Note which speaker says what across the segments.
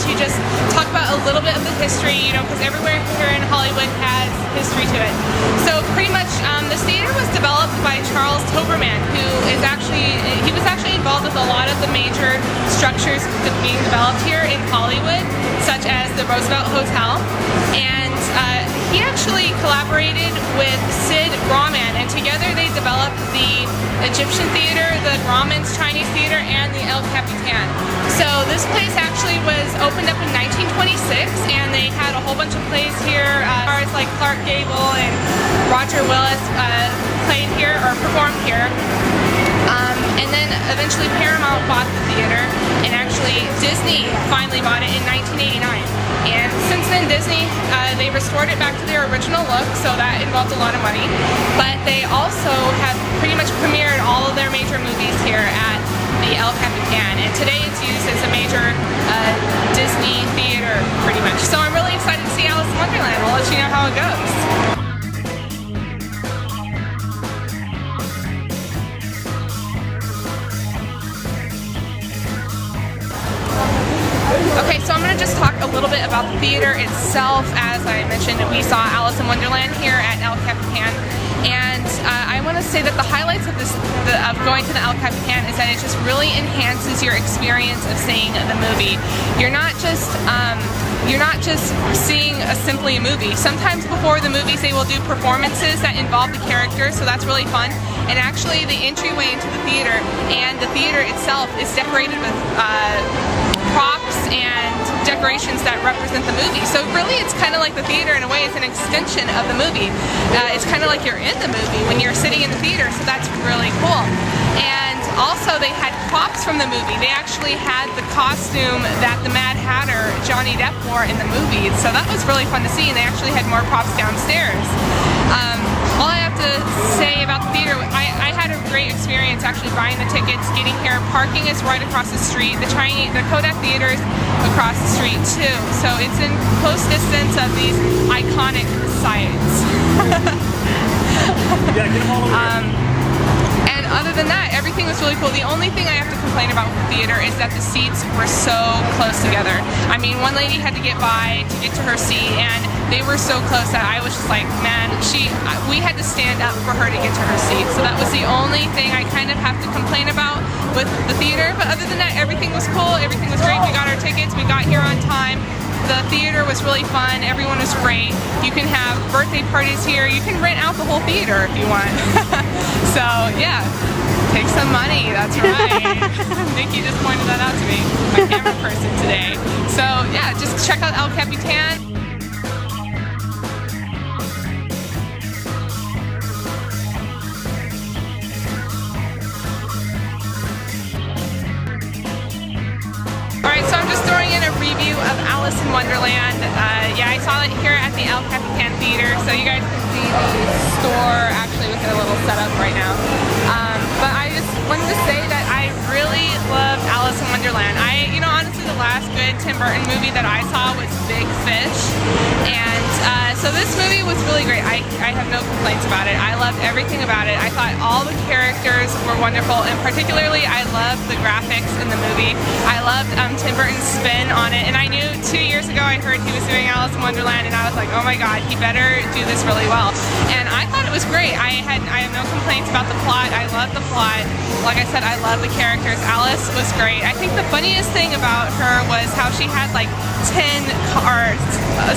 Speaker 1: to just talk about a little bit of the history, you know, because everywhere here in Hollywood has history to it. So pretty much this theater was developed by Charles Toberman, who is he was actually involved with a lot of the major structures being developed here in Hollywood, such as the Roosevelt Hotel, and he actually collaborated with Sid Rahman, and together they developed the Egyptian theater, the Rahman's Chinese theater, and the El Capitan. So this place actually was opened up in 1926, and they had a whole bunch of plays here. Stars like Clark Gable and Roger Willis played here or performed here. And then eventually Paramount bought the theater, and actually Disney finally bought it in 1989. And since then Disney, they restored it back to their original look, so that involved a lot of money. But they also have pretty much premiered all of their major movies here at the El Capitan, and today it's used as a major Disney theater pretty much. So I'm really excited to see Alice in Wonderland. We'll let you know how it goes. Okay, so I'm going to just talk a little bit about the theater itself. As I mentioned, we saw Alice in Wonderland here at El Capitan, and I want to say that the highlights of going to the El Capitan is that it just really enhances your experience of seeing the movie. You're not just seeing simply a movie. Sometimes before the movies they will do performances that involve the characters, so that's really fun. And actually the entryway into the theater and the theater itself is decorated with props and decorations that represent the movie. So really it's kind of like the theater in a way. It's an extension of the movie. It's kind of like you're in the movie when you're sitting in the theater, so that's really cool. And also they had props from the movie. They actually had the costume that the Mad Hatter, Johnny Depp, wore in the movie. So that was really fun to see, and they actually had more props downstairs. All I have to say about the theater, I had a great experience actually buying the tickets, getting here. Parking is right across the street. The Kodak Theater is across the street too. So it's in close distance of these iconic sites.
Speaker 2: Yeah, get them all over
Speaker 1: And other than that, everything was really cool. The only thing I have to complain about with the theater is that the seats were so close together. I mean, one lady had to get by to get to her seat, and they were so close that I was just like, man, we had to stand up for her to get to her seat. So that was the only thing I kind of have to complain about with the theater. But other than that, everything was cool. Everything was great. We got our tickets. We got here on time. The theater was really fun. Everyone was great. You can have birthday parties here. You can rent out the whole theater if you want. So yeah, take some money. That's right. Nikki just pointed that out to me, my camera person today. So yeah, just check out El Capitan. Alright, so I'm just throwing in a review of Alice in Wonderland. Yeah, I saw it here at the El Capitan Theater, so you guys can see the store actually within a little setup right now. But I just wanted to say that I really loved Alice in Wonderland. You know, honestly, the last good Tim Burton movie that I saw was Big Fish, and so this movie was really great. I have no complaints about it. I loved everything about it. I thought all the characters were wonderful, and particularly I loved the graphics in the movie. I loved Tim Burton's spin on it, and I knew 2 years ago I heard he was doing Alice in Wonderland, and I was like, oh my god, he better do this really well. And I thought it was great. I have no complaints about the plot. I loved the plot. Like I said, I love the characters. Alice was great. I think the funniest thing about her was how she had like 10 cars,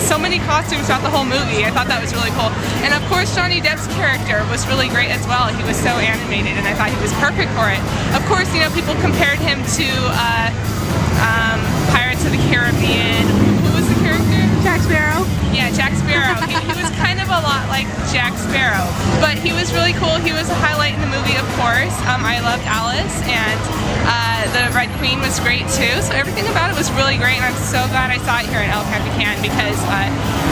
Speaker 1: so many costumes throughout the whole movie. I thought that was really cool. And of course Johnny Depp's character was really great as well. He was so animated, and I thought he was perfect for it. Of course, you know, people compared him to Pirates of the Caribbean. Who was the character?
Speaker 3: Jack Sparrow.
Speaker 1: Yeah, Jack Sparrow. He was kind of a lot like Jack Sparrow, but he was really cool. He was a highlight in the movie, of course. I loved Alice, and the Red Queen was great too. So everything about it was really great, and I'm so glad I saw it here at El Capitan because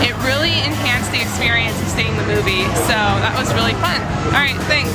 Speaker 1: it really enhanced the experience of seeing the movie. So that was really fun. All right, thanks.